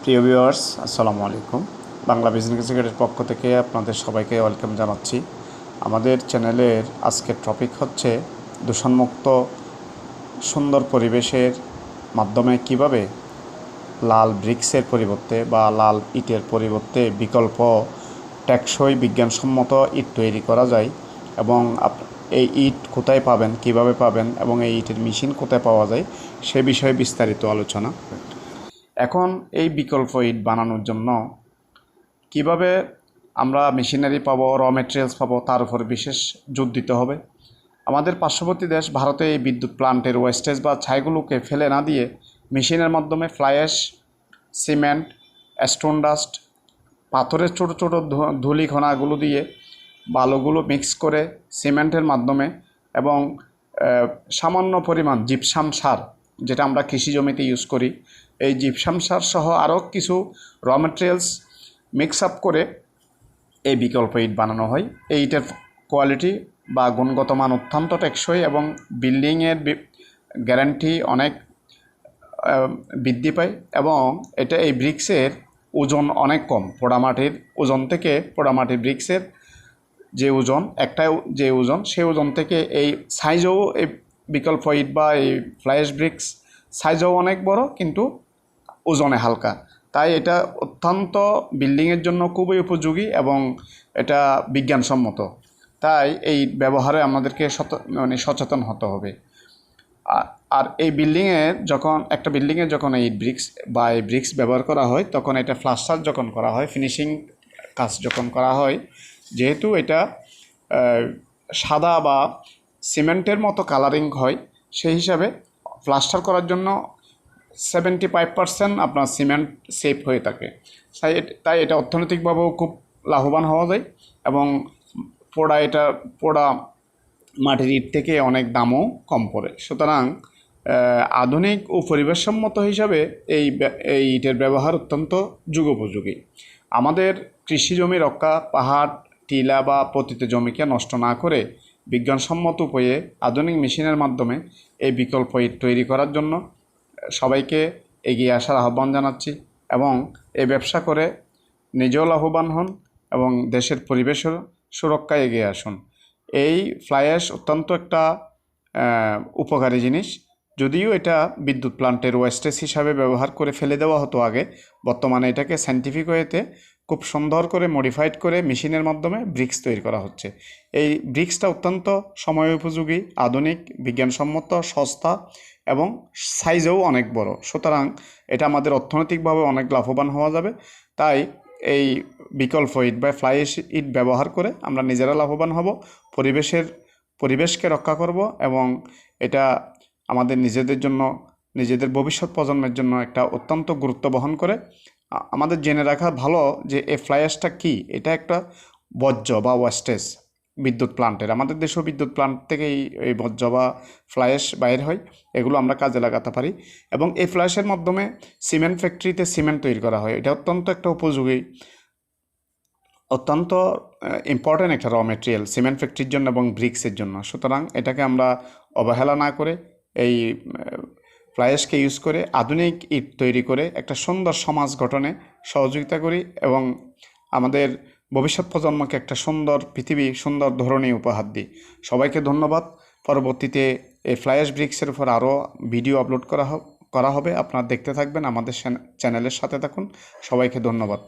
প্রিয় ভিউয়ার্স, আসসালামু আলাইকুম। বাংলা বিজনেস গাইডের পক্ষ থেকে আপনাদের সবাইকে ওয়েলকাম জানাচ্ছি। আমাদের চ্যানেলের আজকের টপিক হচ্ছে দূষণমুক্ত সুন্দর পরিবেশের মাধ্যমে কিভাবে লাল ব্রিক্সের পরিবর্তে বা লাল ইটের পরিবর্তে বিকল্প টেকসই বিজ্ঞানসম্মত ইট তৈরি করা যায় এবং এই ইট কোথায় পাবেন, কিভাবে পাবেন এবং এই ইটের মেশিন কোথায় পাওয়া যায় সে বিষয়ে বিস্তারিত আলোচনা। এখন এই বিকল্প ইট বানানোর জন্য কিভাবে আমরা মেশিনারি পাবো, র মেটেরিয়ালস পাবো, তার উপর বিশেষ জোর দিতে হবে। আমাদের পার্শ্ববর্তী দেশ ভারতে এই বিদ্যুৎ প্লান্টের ওয়েস্টেজ বা ছাইগুলোকে ফেলে না দিয়ে মেশিনের মাধ্যমে fly ash, cement, stone dust, পাথরের ছোটো ছোটো ধূলিকণাগুলো দিয়ে বালুগুলো মিক্স করে সিমেন্টের মাধ্যমে এবং সামান্য পরিমাণ জিপসাম সার, যেটা আমরা কৃষি জমিতে ইউজ করি, এই জিপসাম সার সহ আরও কিছু র মেটেরিয়ালস মিক্স আপ করে এই বিকল্প ইট বানানো হয়। এই ইটের কোয়ালিটি বা গুণগত মান অত্যন্ত টেকসই এবং বিল্ডিংয়ের গ্যারান্টি অনেক বৃদ্ধি পায় এবং এই ব্রিক্সের ওজন অনেক কম। পোড়ামাটির ওজন থেকে, পোড়ামাটির ব্রিক্সের যে ওজন, যে ওজন, সেই ওজন থেকে এই সাইজও এই বিকল্প ইট বা এই ফ্লাই অ্যাশ ব্রিক্স সাইজও অনেক বড় কিন্তু ওজনে হালকা। তাই এটা অত্যন্ত বিল্ডিংয়ের জন্য খুবই উপযোগী এবং এটা বিজ্ঞানসম্মত। তাই এই ব্যবহারে আমাদেরকে সচেতন হতে হবে। আর এই একটা বিল্ডিংয়ে যখন এই ব্রিক্স বা এই ব্রিক্স ব্যবহার করা হয় তখন এটা প্লাস্টার যখন করা হয়, ফিনিশিং কাজ যখন করা হয়, যেহেতু এটা সাদা বা সিমেন্টের মতো কালারিং হয়, সেই হিসাবে প্লাস্টার করার জন্য 75% আপনার সিমেন্ট সেফ হয়ে থাকে। তাই এটা অর্থনৈতিকভাবেও খুব লাভবান হওয়া যায় এবং পোড়া মাটির ইট থেকে অনেক দামও কম পড়ে। সুতরাং আধুনিক ও পরিবেশসম্মত হিসাবে এই ইটের ব্যবহার অত্যন্ত যুগোপযোগী। আমাদের কৃষি জমি রক্ষা, পাহাড়, টিলা বা পতিত জমিকে নষ্ট না করে বিজ্ঞানসম্মত উপায়ে আধুনিক মেশিনের মাধ্যমে এই বিকল্প ইট তৈরি করার জন্য সবাইকে এগিয়ে আসার আহ্বান জানাচ্ছি এবং এই ব্যবসা করে নিজেও লাভবান হন এবং দেশের পরিবেশের সুরক্ষায় এগিয়ে আসুন। এই ফ্লাই অ্যাশ অত্যন্ত একটা উপকারী জিনিস। যদিও এটা বিদ্যুৎ প্লান্টের ওয়েস্টেজ হিসাবে ব্যবহার করে ফেলে দেওয়া হতো আগে, বর্তমানে এটাকে সায়েন্টিফিক ওয়েতে খুব সুন্দর করে মডিফাইড করে মেশিনের মাধ্যমে ব্রিক্স তৈরি করা হচ্ছে। এই ব্রিক্সটা অত্যন্ত সময় উপযোগী, আধুনিক, বিজ্ঞানসম্মত, সস্তা এবং সাইজেও অনেক বড়। সুতরাং এটা আমাদের অর্থনৈতিকভাবে অনেক লাভবান হওয়া যাবে। তাই এই বিকল্প ইট বা ফ্লাই অ্যাশ ইট ব্যবহার করে আমরা নিজেরা লাভবান হব, পরিবেশকে রক্ষা করব এবং এটা আমাদের নিজেদের জন্য, নিজেদের ভবিষ্যৎ প্রজন্মের জন্য একটা অত্যন্ত গুরুত্ব বহন করে। আমাদের জেনে রাখা ভালো যে এই ফ্লাই অ্যাশটা কী। এটা একটা বর্জ্য বা ওয়েস্টেজ বিদ্যুৎ প্লান্টের। আমাদের দেশেও বিদ্যুৎ প্লান্ট থেকে এই বর্জ্য বা ফ্লাই অ্যাশ বাইর হয়, এগুলো আমরা কাজে লাগাতে পারি এবং এই ফ্লাই অ্যাশের মাধ্যমে সিমেন্ট ফ্যাক্টরিতে সিমেন্ট তৈরি করা হয়। এটা অত্যন্ত একটা উপযোগী, অত্যন্ত ইম্পর্ট্যান্ট একটা র মেটেরিয়াল সিমেন্ট ফ্যাক্টরির জন্য এবং ব্রিক্সের জন্য। সুতরাং এটাকে আমরা অবহেলা না করে এই ফ্লাই অ্যাশকে ইউজ করে আধুনিক ইট তৈরি করে একটা সুন্দর সমাজ গঠনে সহযোগিতা করি এবং আমাদের ভবিষ্যৎ প্রজন্মকে একটা সুন্দর পৃথিবী, সুন্দর ধরনী উপহার দিই। সবাইকে ধন্যবাদ। পরবর্তীতে এই ফ্লাই অ্যাশ ব্রিক্সের উপর আরও ভিডিও আপলোড করা হবে, আপনারা দেখতে থাকবেন, আমাদের চ্যানেলের সাথে থাকুন। সবাইকে ধন্যবাদ।